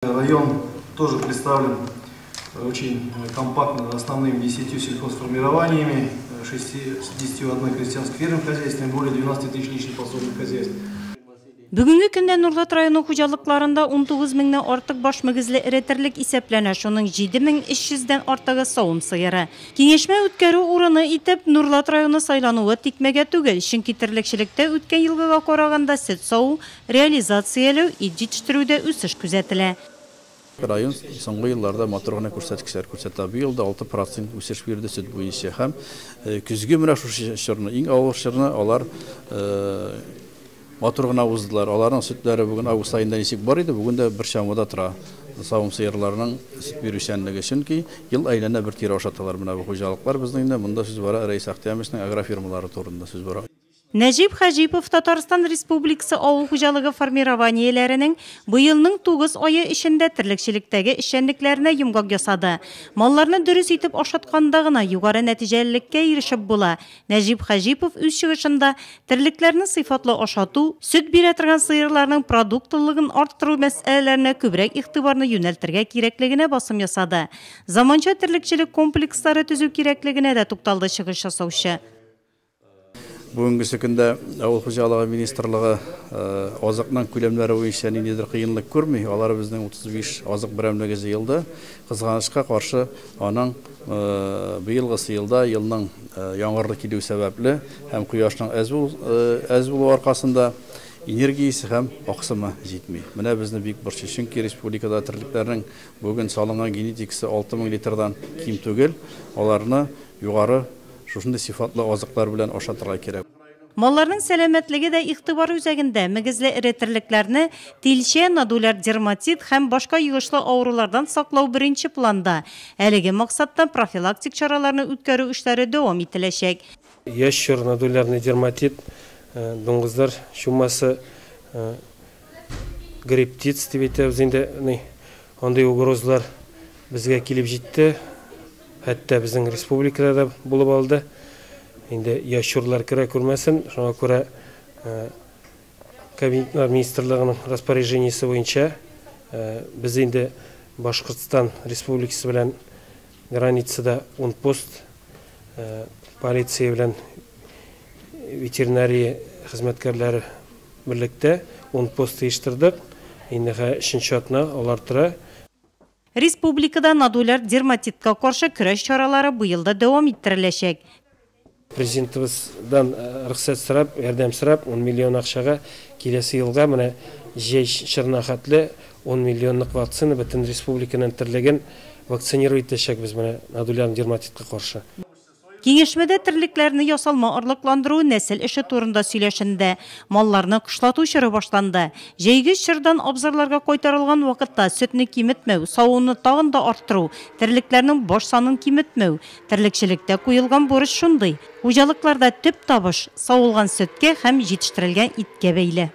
Район тоже представлен очень компактно основными 10 сельхозформированиями, 61 крестьянских фермерных хозяйств и более 12 тысяч личных подсобных хозяйств. Бүгінгі күнде Нурлат районы хуҗалыкларында 19 меңнен артык баш мөгезле эретерлек исәпләнә, шуның 7300дән артыгы савым сыеры. Киңәшмә үткәрү урыны итеп Нурлат районы сайлануы тикмәгә түгел, чөнки терлекчелектә үткән елгыга караганда сөт саву, реализацияләү, ит җитештерүдә үсеш күзәтелә. Район соңгы елларда матур гына күрсәткечләр күрсәтә. Бу елда 6% үсеш бирде сөт буенча һәм көзгә менә шушы чорны иң авыр чорны алар матур гына уздылар. Аларның сөтләре бүген август айында ничек бар иде, бүген дә бер чамада тора. Савым сыерларның сөт бирүчәнлеге, чөнки ел айлана бер тирә ашаталар менә бу хуҗалыклар. Безнең инде монда сүз бара Рәис Ахтямовның агрофирмалары турында сүз бара. Нәҗип Хаҗипов Татарстан Республикасы авыл хуҗалыгы формированиеләренең быелның 9 айы эчендә терлекчелектәге эшчәнлекләренә йомгак ясады. Малларны дөрес итеп ашатканда гына югары нәтиҗәлелеккә ирешеп була. Нәҗип Хаҗипов үз чыгышында терлекләрне сыйфатлы ашату, сөт бирә торган сыерларның продуктлылыгын арттыру мәсьәләләренә күбрәк игътибарны юнәлтергә кирәклегенә басым ясады. Заманча терлекчелек комплекслары төзү кирәклегенә дә тукталды чыгыш ясаучы. Бүгенге көндә авыл хуҗалыгы министрлыгы азыкның күләмнәре буенча ниндидер кыенлык күрми. Алар безнең 35 азык берәмлеге җыелды. Кызганычка каршы аның быелгы елда елның яңгырлы килү сәбәпле һәм кояшның әз булу аркасында энергиясе һәм аксымы җитми. Менә безне бик борчый, чөнки республикада терлекләрнең бүген салынган генетикасы 6000 литрдан ким түгел. Аларны югары шушындай сифатлы азыклар белән ашатырга кирәк. Малларның сәламәтлеге дә игътибар үзәгендә. Мөгезле эретерлекләрне тилчә, нодуляр дерматит һәм башка йогышлы авырулардан саклау беренче планда. Әлеге максатта профилактик чараларны үткәрү эшләре дәвам ителәчәк. Яшьчур нодулярный дерматит, дуңгызлар чумасы, гриптит дип әйтәбез инде, андый угрозалар безгә килеп җитте. Хәтта безнең республикада да булып алды. Инде яшьчурлар керә күрмәсен, шуңа күрә Кабинетлар министрлыгының распоряжениесе буенча без инде Башкортстан республикасы белән границада 10 пост, полиция белән ветеринария хезмәткәрләре берлектә 10 пост оештырдык. Инде 3нче атна алар тора. Республикада нодуляр дерматитка каршы көрәш чаралары быелда дәвам иттереләчәк. Президентыбыздан рөхсәт сорап, ярдәм сорап 10 миллион акчага киләсе елга менә җәй чорына хәтле 10 миллионлык вакцина бөтен республиканың терлеген вакцинировать итәчәкбез менә нодуляр дерматитка каршы. Киңәшмәдә терлекләрне ясалма орлыкландыру нәсел эше турында сөйләшендә. Малларны кышлату чоры башланды. Җәйге чордан абзарларга кайтарылган вакытта сөтне киметмәү, савуны тагын да арттыру, терлекләрнең баш санын киметмәү. Терлекчелектә куелган бурыч шундый. Хуҗалыкларда төп табыш савылган сөткә һәм җитештерелгән иткә бәйле.